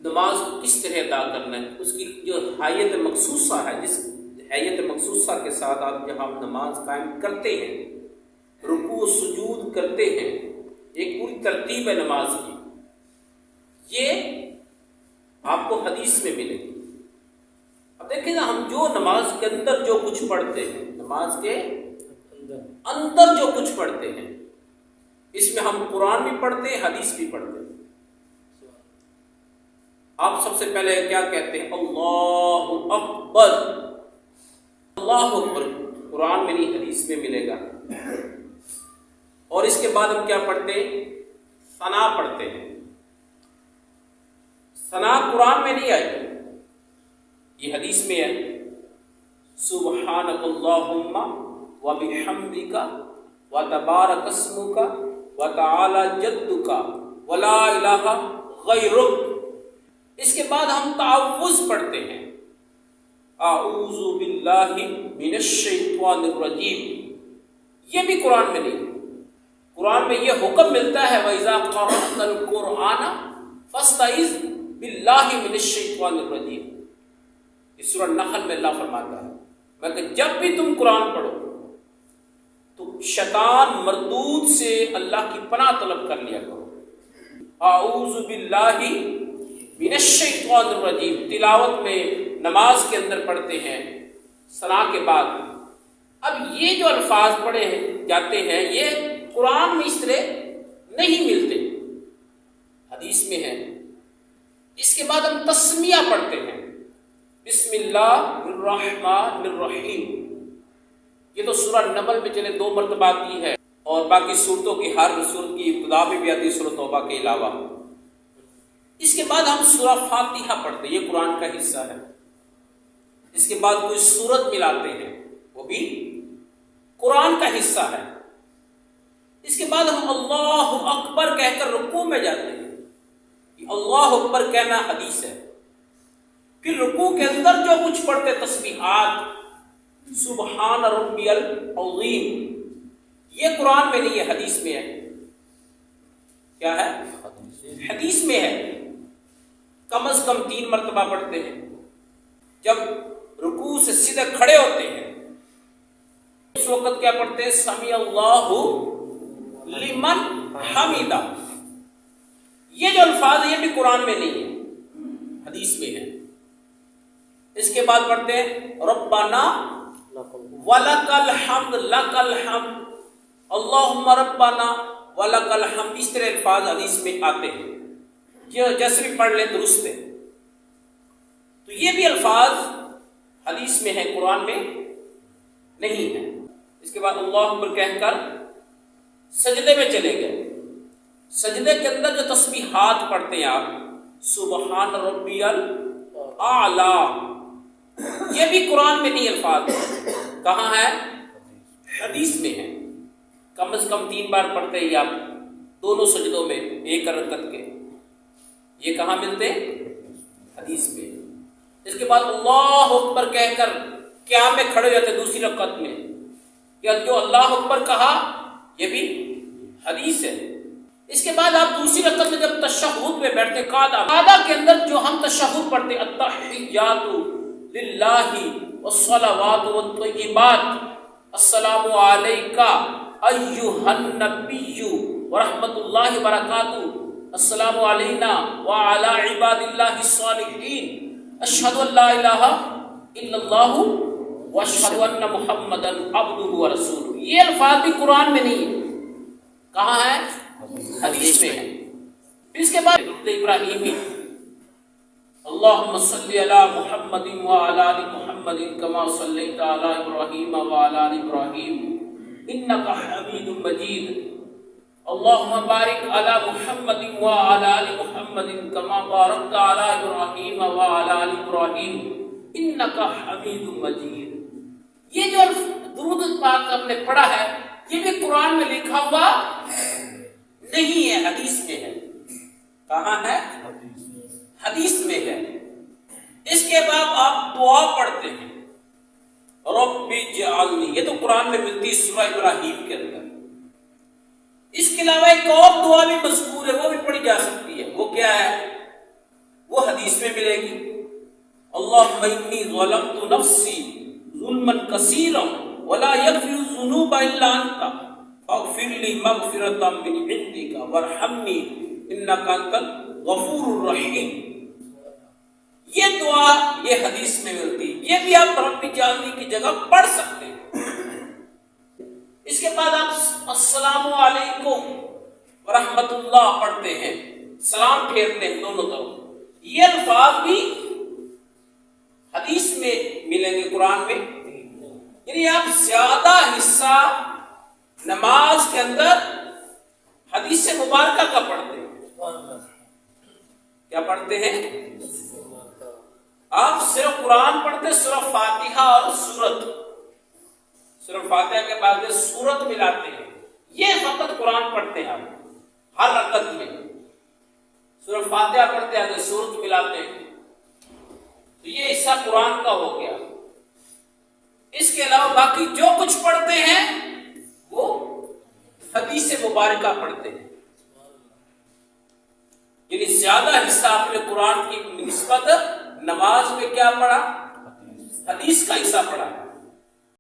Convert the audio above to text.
نماز کو کس طرح ادا کرنا ہے، اس کی جو حیت مخصوصہ ہے، جس حیت مخصوصہ کے ساتھ آپ جہاں نماز قائم کرتے ہیں، رکوع و سجود کرتے ہیں، ایک پوری ترتیب ہے نماز کی، یہ آپ کو حدیث میں ملے گی۔ اب دیکھیں نا، ہم جو نماز کے اندر جو کچھ پڑھتے ہیں، نماز کے اندر جو کچھ پڑھتے ہیں، اس میں ہم قرآن بھی پڑھتے ہیں، حدیث بھی پڑھتے ہیں۔ آپ سب سے پہلے کیا کہتے ہیں؟ اللہ اکبر۔ اللہ اکبر قرآن میں نہیں، حدیث میں ملے گا۔ اور اس کے بعد ہم کیا پڑھتے ہیں؟ ثنا پڑھتے ہیں۔ ثنا قرآن میں نہیں آئی، یہ حدیث میں ہے۔ سبحانک اللہم وبحمدک وتبارک اسمک وتعالی جدک ولا الہ غیرک۔ اس کے بعد ہم تعوذ پڑھتے ہیں، اعوذ باللہ من الشیطان الرجیم، یہ بھی قرآن میں نہیں۔ قرآن میں یہ حکم ملتا ہے وَإِذَا قَرَأْتَ الْقُرْآنَ فَاسْتَعِذْ بِاللَّهِ مِنَ الشَّيْطَانِ الرَّجِيمِ، اس سورہ نحل میں اللہ فرماتا ہے مگر جب بھی تم قرآن پڑھو تو شیطان مردود سے اللہ کی پناہ طلب کر لیا کرو۔ اعوذ باللہ من الشیطان الرجیم تلاوت میں نماز کے اندر پڑھتے ہیں ثنا کے بعد۔ اب یہ جو الفاظ پڑھے جاتے ہیں یہ قرآن میں اس طرح نہیں ملتے، حدیث میں ہے۔ اس کے بعد ہم تسمیہ پڑھتے ہیں، بسم اللہ الرحمن الرحیم، یہ تو سورہ نمل میں چلے 2 مرتبہ آتی ہے، اور باقی صورتوں کی ہر صورت کی ابتدا میں بھی آتی ہے سورہ توبہ کے علاوہ۔ اس کے بعد ہم سورہ فاتحہ پڑھتے ہیں، یہ قرآن کا حصہ ہے۔ اس کے بعد کوئی سورت ملاتے ہیں، وہ بھی قرآن کا حصہ ہے۔ اس کے بعد ہم اللہ اکبر کہہ کر رکوع میں جاتے ہیں، اللہ اکبر کہنا حدیث ہے۔ پھر رکوع کے اندر جو کچھ پڑھتے تسبیحات، سبحان ربی العظیم، یہ قرآن میں نہیں ہے، حدیث میں ہے۔ کیا ہے؟ حدیث میں ہے۔ کم از کم 3 مرتبہ پڑھتے ہیں۔ جب رکوع سے سیدھے کھڑے ہوتے ہیں اس وقت کیا پڑھتے ہیں؟ سمیع اللہ لمن حمیدہ، یہ جو الفاظ ہیں یہ بھی قرآن میں نہیں ہے، حدیث میں ہے۔ اس کے بعد پڑھتے ہیں ربنا ولک الحمد، لک الحمد، اللہم ربنا ولک الحمد، اس طرح الفاظ حدیث میں آتے ہیں، جیسے بھی پڑھ لیں درست ہے۔ تو یہ بھی الفاظ حدیث میں ہے، قرآن میں نہیں ہے۔ اس کے بعد اللہ اکبر کہہ کر سجدے میں چلے گئے۔ سجدے کے اندر جو تسبیحات پڑھتے ہیں آپ، سبحان ربی الاعلی، یہ بھی قرآن میں نہیں الفاظ، کہاں ہے؟ حدیث میں ہے۔ کم از کم 3 بار پڑھتے ہیں آپ دونوں سجدوں میں، ایک رکعت کے، یہ کہاں ملتے؟ حدیث میں۔ اس کے بعد اللہ اکبر کہہ کر قیام میں کھڑے جاتے دوسری رکعت میں، یا جو اللہ اکبر کہا یہ بھی حدیث ہے۔ اس کے بعد آپ دوسری رکعت میں جب تشہد میں بیٹھتے، قعدہ کے اندر جو ہم تشہد پڑھتے، التحیات للہ والصلوات والطیبات، السلام علیکہ ایھا النبی ورحمۃ اللہ وبرکاتہ، السلام علینا وعلی عباد اللہ الصالحین، اشہد ان لا الہ الا اللہ واشہد ان محمدا عبدہ ورسولہ، یہ الفاظ بھی قرآن میں نہیں ہے، کہاں ہے؟ حدیث میں ہے۔ پھر اس کے بعد ابراہیمی، اللہم صلی علی محمد وعلی آل محمد کما صلیت علی ابراہیم وعلی آل ابراہیم انک حمید مجید، اللہم بارک علی محمد وعلی آل محمد کما بارکت علی ابراہیم وعلی آل ابراہیم انک حمید مجید۔ یہ جو درود پاک ہم نے پڑھا ہے یہ بھی قرآن میں لکھا ہوا نہیں ہے، حدیث میں ہے۔ کہاں ہے؟ حدیث میں ہے۔ اس کے بعد آپ دعا پڑھتے ہیں، رب اجعلنی، یہ تو قرآن میں ملتی ہے سورہ ابراہیم کے اندر۔ اس کے علاوہ ایک اور دعا بھی مذکور ہے، وہ بھی پڑھی جا سکتی ہے، وہ کیا ہے؟ وہ حدیث حدیث میں ملے گی، اللہم انی ظلمت نفسی ظلما کثیرا ولا یغفر الذنوب الا انت فاغفر لی مغفرۃ من عندک وارحمنی انک انت الغفور الرحیم۔ یہ دعا یہ حدیث میں ملتی، یہ بھی آپ رب جاننے کی جگہ پڑھ سکتے ہیں۔ اس کے بعد آپ السلام علیکم ورحمۃ اللہ پڑھتے ہیں، سلام پھیرتے ہیں دونوں طرف۔ یہ الفاظ بھی حدیث میں ملیں گے، قرآن میں۔ یعنی آپ زیادہ حصہ نماز کے اندر حدیث مبارکہ کا پڑھتے ہیں۔ کیا پڑھتے ہیں؟ آپ صرف قرآن پڑھتے، صرف فاتحہ اور سورت، صرف فاتحہ کے بعد سورت ملاتے ہیں، یہ فقط قرآن پڑھتے ہیں آپ ہر رکعت میں، صرف فاتحہ پڑھتے ہیں سورت ملاتے ہیں، تو یہ حصہ قرآن کا ہو گیا۔ اس کے علاوہ باقی جو کچھ پڑھتے ہیں وہ حدیث مبارکہ پڑھتے ہیں۔ یعنی زیادہ حصہ آپ نے قرآن کی نسبت نماز میں کیا پڑھا؟ حدیث کا حصہ پڑھا۔